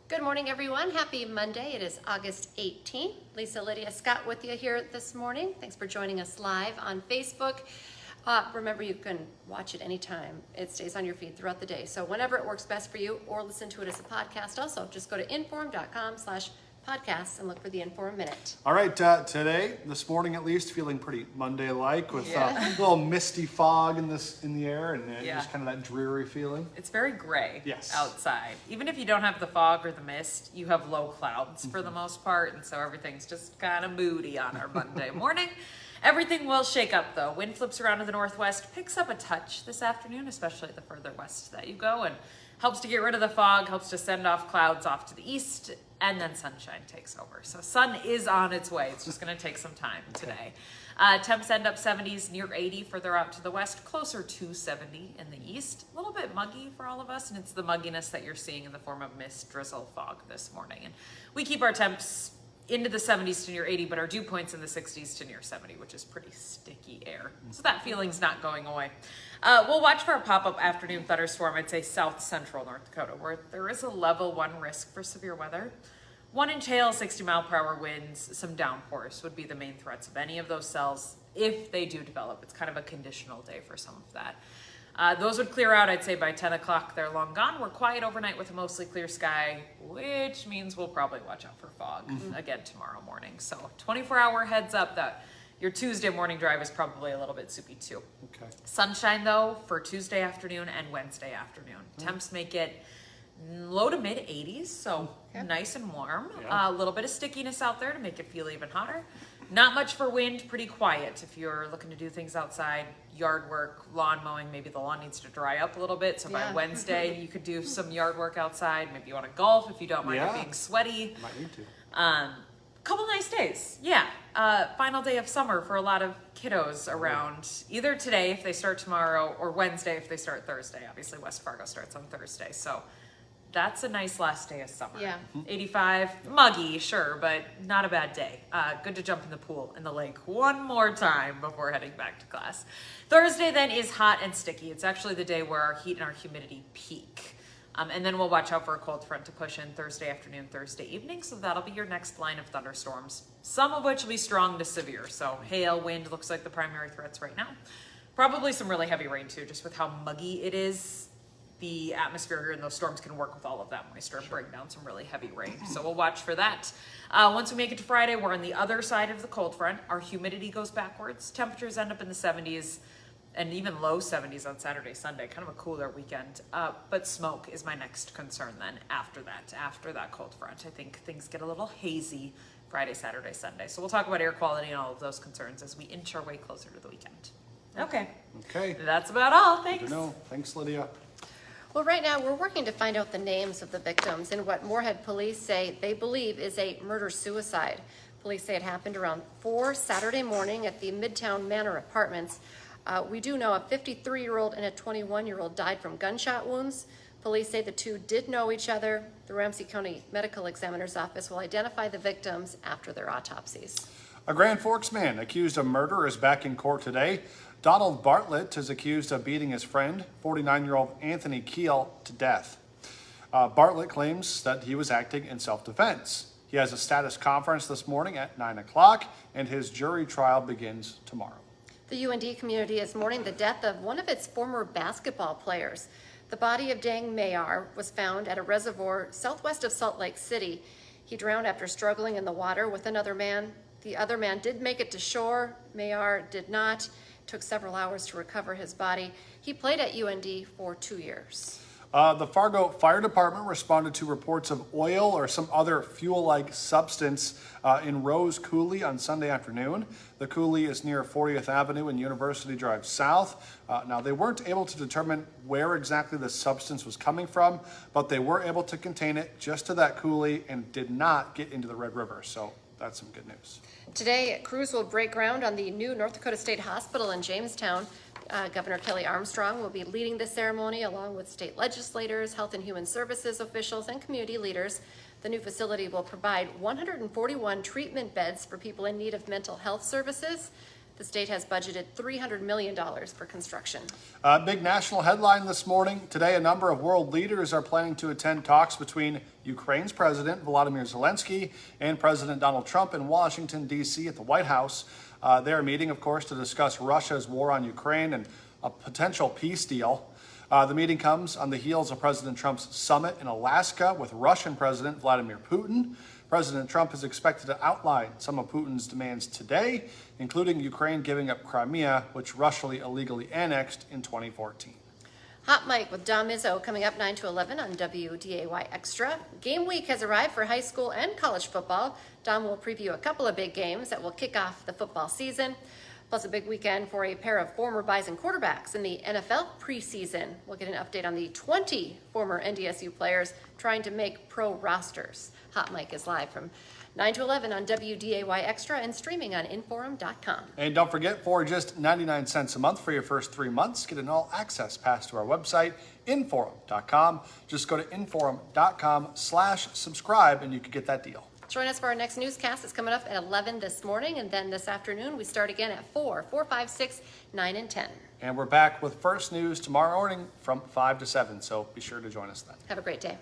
Good morning, everyone. Happy Monday. It is August 18th. Lisa, Lydia, Scott with you here this morning. Thanks for joining us live on Facebook. Remember, you can watch it anytime. It stays on your feed throughout the day. So whenever it works best for you, or listen to it as a podcast. Also, just go to inform.com/podcasts and look for the Inform Minute. All right, today, this morning at least, feeling pretty Monday-like with a little misty fog in the air and just kind of that dreary feeling. It's very gray outside. Even if you don't have the fog or the mist, you have low clouds for the most part, and so everything's just kind of moody on our Monday morning. Everything will shake up though. Wind flips around to the northwest, picks up a touch this afternoon, especially the further west that you go, and helps to get rid of the fog, helps to send off clouds off to the east, and then sunshine takes over. So sun is on its way. It's just going to take some time today. Temps end up 70s, near 80 further out to the west, closer to 70 in the east. A little bit muggy for all of us, and it's the mugginess that you're seeing in the form of mist, drizzle, fog this morning. And we keep our temps into the 70s to near 80, but our dew points in the 60s to near 70, which is pretty sticky air. So that feeling's not going away. We'll watch for a pop-up afternoon thunderstorm, I'd say south central North Dakota, where there is a level 1 risk for severe weather. 1 inch hail, 60 mile per hour winds, some downpours would be the main threats of any of those cells if they do develop. It's kind of a conditional day for some of that. Those would clear out, I'd say by 10 o'clock, they're long gone. We're quiet overnight with a mostly clear sky, which means we'll probably watch out for fog again tomorrow morning. So 24-hour heads up that your Tuesday morning drive is probably a little bit soupy too. Okay. Sunshine though for Tuesday afternoon and Wednesday afternoon. Temps make it low to mid 80s, so nice and warm. A little bit of stickiness out there to make it feel even hotter. Not much for wind, pretty quiet if you're looking to do things outside, yard work, lawn mowing. Maybe the lawn needs to dry up a little bit, so by Wednesday you could do some yard work outside. Maybe you want to golf if you don't mind it being sweaty. Might need to. Couple nice days, final day of summer for a lot of kiddos around either today if they start tomorrow or Wednesday if they start Thursday. Obviously West Fargo starts on Thursday, so that's a nice last day of summer. 85, muggy, sure, but not a bad day. Good to jump in the pool in the lake one more time before heading back to class. Thursday then is hot and sticky. It's actually the day where our heat and our humidity peak. And then we'll watch out for a cold front to push in Thursday afternoon, Thursday evening. So that'll be your next line of thunderstorms, some of which will be strong to severe. So hail, wind looks like the primary threats right now. Probably some really heavy rain too, just with how muggy it is. The atmosphere here and those storms can work with all of that moisture and bring down some really heavy rain. So we'll watch for that. Once we make it to Friday, we're on the other side of the cold front. Our humidity goes backwards. Temperatures end up in the 70s and even low 70s on Saturday, Sunday. Kind of a cooler weekend. But smoke is my next concern then after that cold front. I think things get a little hazy Friday, Saturday, Sunday. So we'll talk about air quality and all of those concerns as we inch our way closer to the weekend. Okay. That's about all. Thanks. Good to know. Thanks, Lydia. Well, right now we're working to find out the names of the victims in what Moorhead police say they believe is a murder-suicide. Police say it happened around 4 Saturday morning at the Midtown Manor Apartments. We do know a 53-year-old and a 21-year-old died from gunshot wounds. Police say the two did know each other. The Ramsey County Medical Examiner's Office will identify the victims after their autopsies. A Grand Forks man accused of murder is back in court today. Donald Bartlett is accused of beating his friend, 49-year-old Anthony Keel, to death. Bartlett claims that he was acting in self-defense. He has a status conference this morning at 9 o'clock, and his jury trial begins tomorrow. The UND community is mourning the death of one of its former basketball players. The body of Dang Mayar was found at a reservoir southwest of Salt Lake City. He drowned after struggling in the water with another man. The other man did make it to shore. Mayar did not. Took several hours to recover his body. He played at UND for 2 years. The Fargo Fire Department responded to reports of oil or some other fuel-like substance in Rose Coulee on Sunday afternoon. The coulee is near 40th Avenue and University Drive South. Now, they weren't able to determine where exactly the substance was coming from, but they were able to contain it just to that coulee and did not get into the Red River. So that's some good news. Today, crews will break ground on the new North Dakota State Hospital in Jamestown. Governor Kelly Armstrong will be leading the ceremony along with state legislators, health and human services officials, and community leaders. The new facility will provide 141 treatment beds for people in need of mental health services. The state has budgeted $300 million for construction. Big national headline this morning. Today, a number of world leaders are planning to attend talks between Ukraine's President Volodymyr Zelensky and President Donald Trump in Washington, D.C. at the White House. They are meeting, of course, to discuss Russia's war on Ukraine and a potential peace deal. The meeting comes on the heels of President Trump's summit in Alaska with Russian President Vladimir Putin. President Trump is expected to outline some of Putin's demands today, including Ukraine giving up Crimea, which Russia illegally annexed in 2014. Hot Mic with Dom Izzo coming up 9 to 11 on WDAY Extra. Game week has arrived for high school and college football. Dom will preview a couple of big games that will kick off the football season, plus a big weekend for a pair of former Bison quarterbacks in the NFL preseason. We'll get an update on the 20 former NDSU players trying to make pro rosters. Hot Mic is live from 9 to 11 on WDAY Extra and streaming on Inforum.com. And don't forget, for just 99 cents a month for your first 3 months, get an all-access pass to our website, Inforum.com. Just go to Inforum.com/subscribe and you can get that deal. Join us for our next newscast. It's coming up at 11 this morning, and then this afternoon we start again at 4, 5, 6, 9, and 10. And we're back with First News tomorrow morning from 5 to 7, so be sure to join us then. Have a great day.